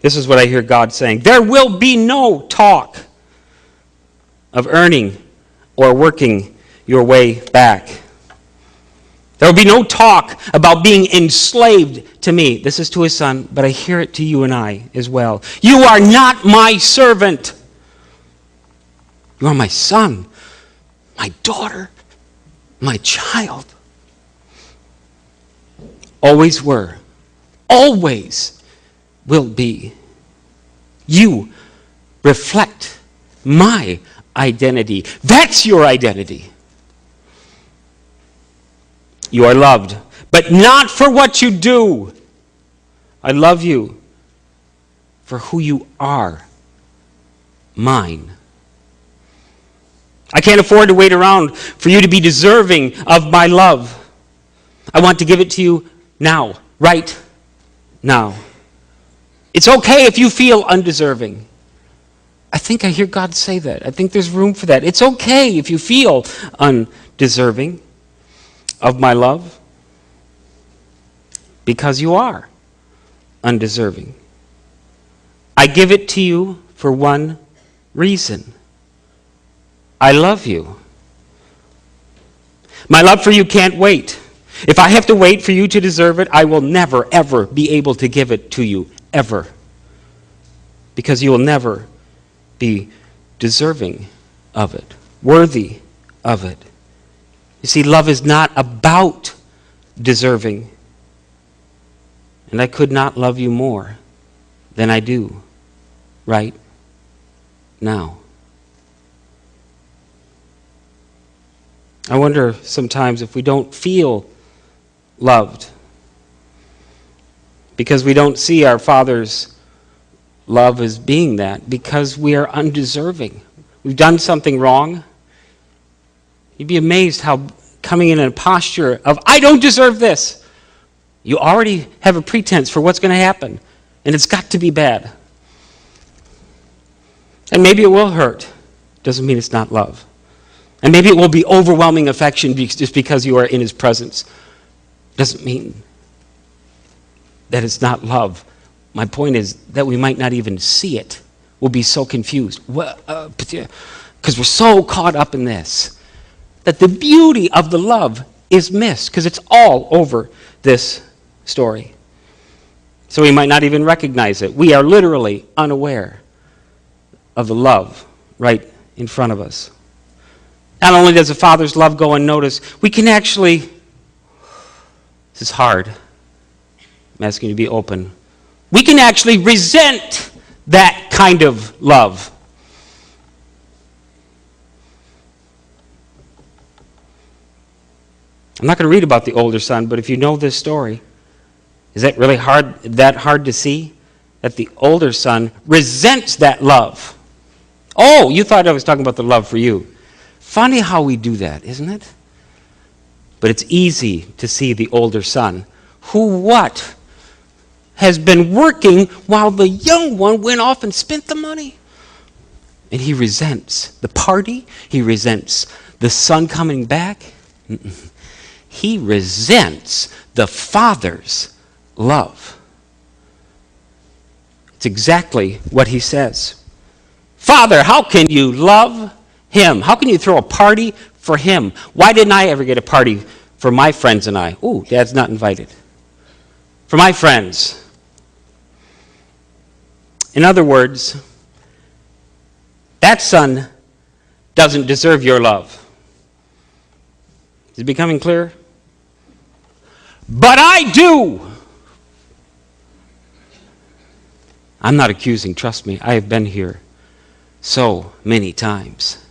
This is what I hear God saying. There will be no talk of earning or working your way back. There will be no talk about being enslaved to me. This is to his son, but I hear it to you and I as well. You are not my servant. You are my son, my daughter, my child. Always were, always will be. You reflect my identity. That's your identity. You are loved, but not for what you do. I love you for who you are, mine. I can't afford to wait around for you to be deserving of my love. I want to give it to you now, right now. It's okay if you feel undeserving. I think I hear God say that. I think there's room for that. It's okay if you feel undeserving of my love, because you are undeserving. I give it to you for one reason. I love you. My love for you can't wait. If I have to wait for you to deserve it, I will never, ever be able to give it to you, ever. Because you will never be deserving of it, worthy of it. You see, love is not about deserving. And I could not love you more than I do right now. I wonder sometimes if we don't feel loved because we don't see our Father's love as being that, because we are undeserving. We've done something wrong. You'd be amazed how coming in a posture of, I don't deserve this, you already have a pretense for what's going to happen, and it's got to be bad. And maybe it will hurt. Doesn't mean it's not love. And maybe it will be overwhelming affection just because you are in his presence. Doesn't mean that it's not love. My point is that we might not even see it. We'll be so confused. Because we're so caught up in this, that the beauty of the love is missed, because it's all over this story. So we might not even recognize it. We are literally unaware of the love right in front of us. Not only does the Father's love go unnoticed, we can actually, this is hard, I'm asking you to be open, we can actually resent that kind of love. I'm not going to read about the older son, but if you know this story, is that really hard to see? That the older son resents that love. Oh, you thought I was talking about the love for you. Funny how we do that, isn't it? But it's easy to see the older son, who what? Has been working while the young one went off and spent the money. And he resents the party. He resents the son coming back. He resents the Father's love. It's exactly what he says. Father, how can you love him? How can you throw a party for him? Why didn't I ever get a party for my friends and I? Ooh, Dad's not invited. For my friends. In other words, that son doesn't deserve your love. Is it becoming clear? But I do. I'm not accusing, trust me. I have been here so many times.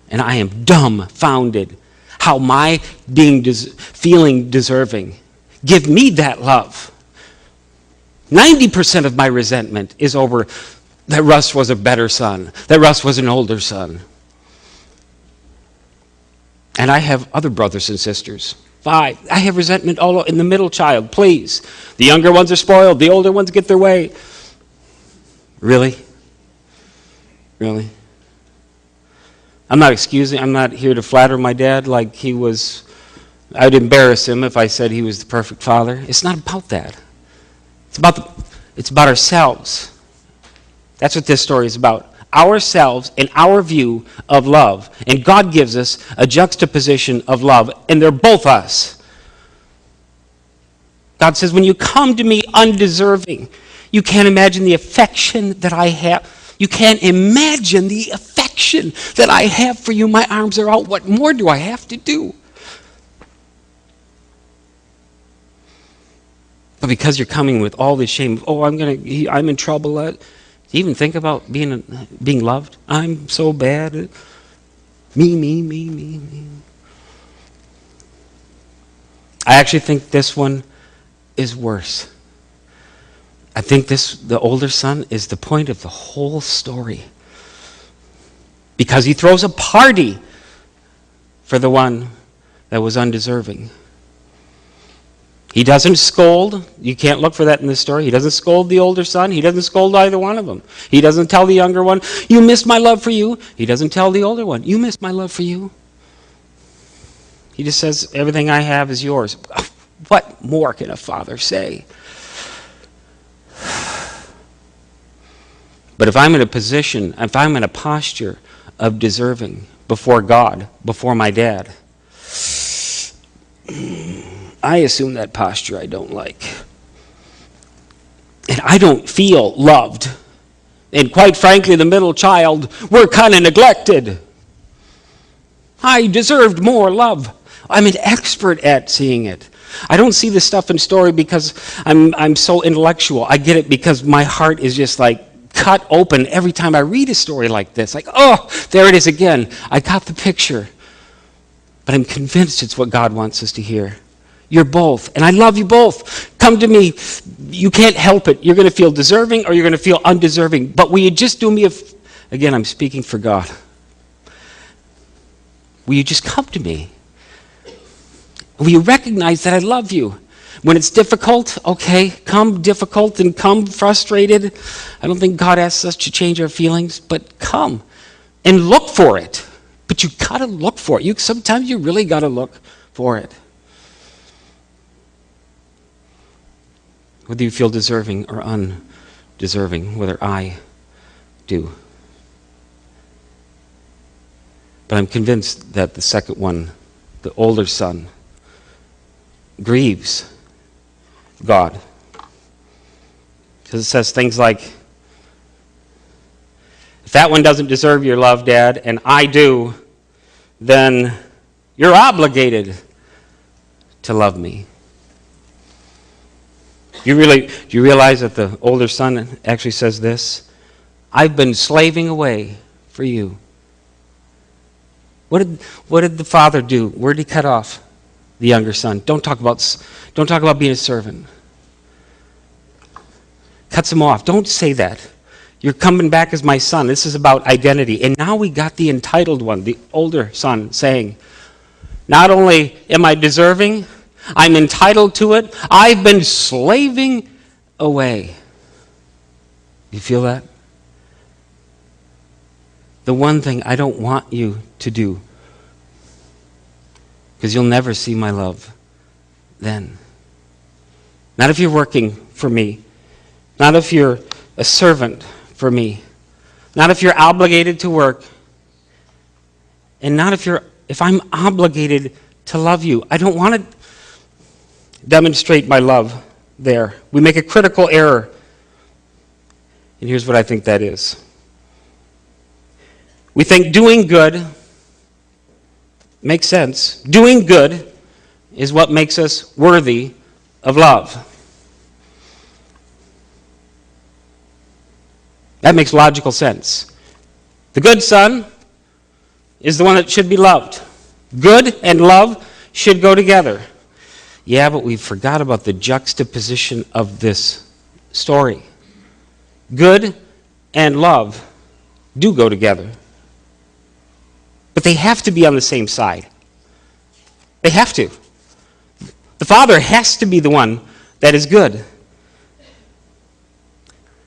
And I am dumbfounded how my feeling deserving give me that love. 90% of my resentment is over that Russ was a better son, that Russ was an older son. And I have other brothers and sisters. 5. I have resentment all in the middle child, please. The younger ones are spoiled, the older ones get their way. Really? Really? I'm not excusing, I'm not here to flatter my dad like he was, I'd embarrass him if I said he was the perfect father. It's not about that. It's about It's about ourselves. That's what this story is about. Ourselves and our view of love. And God gives us a juxtaposition of love, and they're both us. God says, when you come to me undeserving, you can't imagine the affection that I have. You can't imagine the affection that I have for you. My arms are out. What more do I have to do? But because you're coming with all this shame, I'm in trouble. Do you even think about being loved? I'm so bad. Me. I actually think this one is worse. I think the older son is the point of the whole story. Because he throws a party for the one that was undeserving. He doesn't scold. You can't look for that in this story. He doesn't scold the older son. He doesn't scold either one of them. He doesn't tell the younger one, you missed my love for you. He doesn't tell the older one, you missed my love for you. He just says, everything I have is yours. What more can a father say? But if I'm in a posture of deserving before God, before my dad, I assume that posture I don't like. And I don't feel loved. And quite frankly, the middle child, we're kind of neglected. I deserved more love. I'm an expert at seeing it. I don't see this stuff in story because I'm so intellectual. I get it because my heart is just like cut open every time I read a story like this. Like, oh, there it is again. I got the picture. But I'm convinced it's what God wants us to hear. You're both, and I love you both. Come to me. You can't help it. You're going to feel deserving or you're going to feel undeserving. But will you just do me again, I'm speaking for God. Will you just come to me? Will you recognize that I love you? When it's difficult, okay, come difficult and come frustrated. I don't think God asks us to change our feelings, but come and look for it. But you got to look for it. Sometimes you really got to look for it. Whether you feel deserving or undeserving, whether I do. But I'm convinced that the second one, the older son, grieves God. Because it says things like, if that one doesn't deserve your love, Dad, and I do, then you're obligated to love me. Do you realize that the older son actually says this? I've been slaving away for you. What did the father do? Where did he cut off the younger son? Don't talk about being a servant. Cuts him off. Don't say that. You're coming back as my son. This is about identity. And now we got the entitled one, the older son, saying, not only am I deserving, I'm entitled to it. I've been slaving away. You feel that? The one thing I don't want you to do, because you'll never see my love then. Not if you're working for me. Not if you're a servant for me. Not if you're obligated to work. And not if I'm obligated to love you. I don't want to demonstrate my love there. We make a critical error. And here's what I think that is. We think doing good makes sense. Doing good is what makes us worthy of love. That makes logical sense. The good son is the one that should be loved. Good and love should go together. Yeah, but we forgot about the juxtaposition of this story. Good and love do go together. But they have to be on the same side. They have to. The father has to be the one that is good.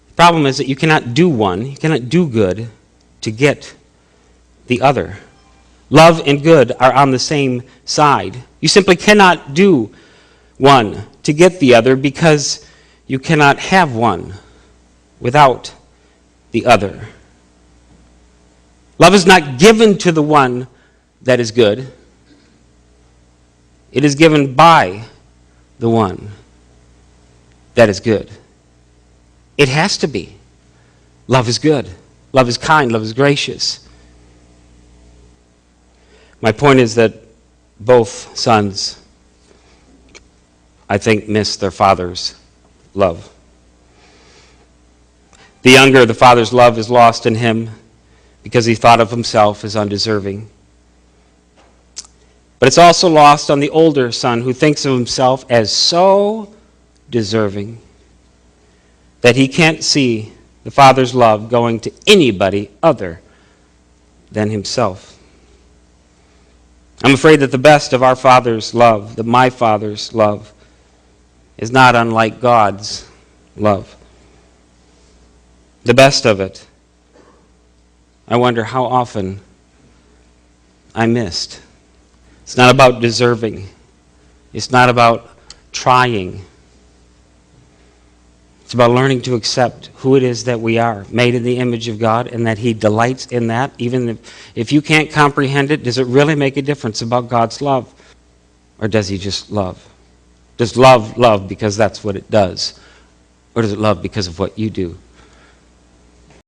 The problem is that you cannot do one, you cannot do good to get the other. Love and good are on the same side. You simply cannot do one to get the other because you cannot have one without the other. Love is not given to the one that is good. It is given by the one that is good. It has to be. Love is good. Love is kind. Love is gracious. My point is that both sons, I think, miss their father's love. The younger, the father's love is lost in him because he thought of himself as undeserving. But it's also lost on the older son who thinks of himself as so deserving that he can't see the father's love going to anybody other than himself. I'm afraid that the best of our Father's love, that my Father's love, is not unlike God's love. The best of it, I wonder how often I missed. It's not about deserving. It's not about trying. It's about learning to accept who it is that we are, made in the image of God, and that He delights in that. Even if you can't comprehend it, does it really make a difference about God's love? Or does He just love? Does love because that's what it does? Or does it love because of what you do?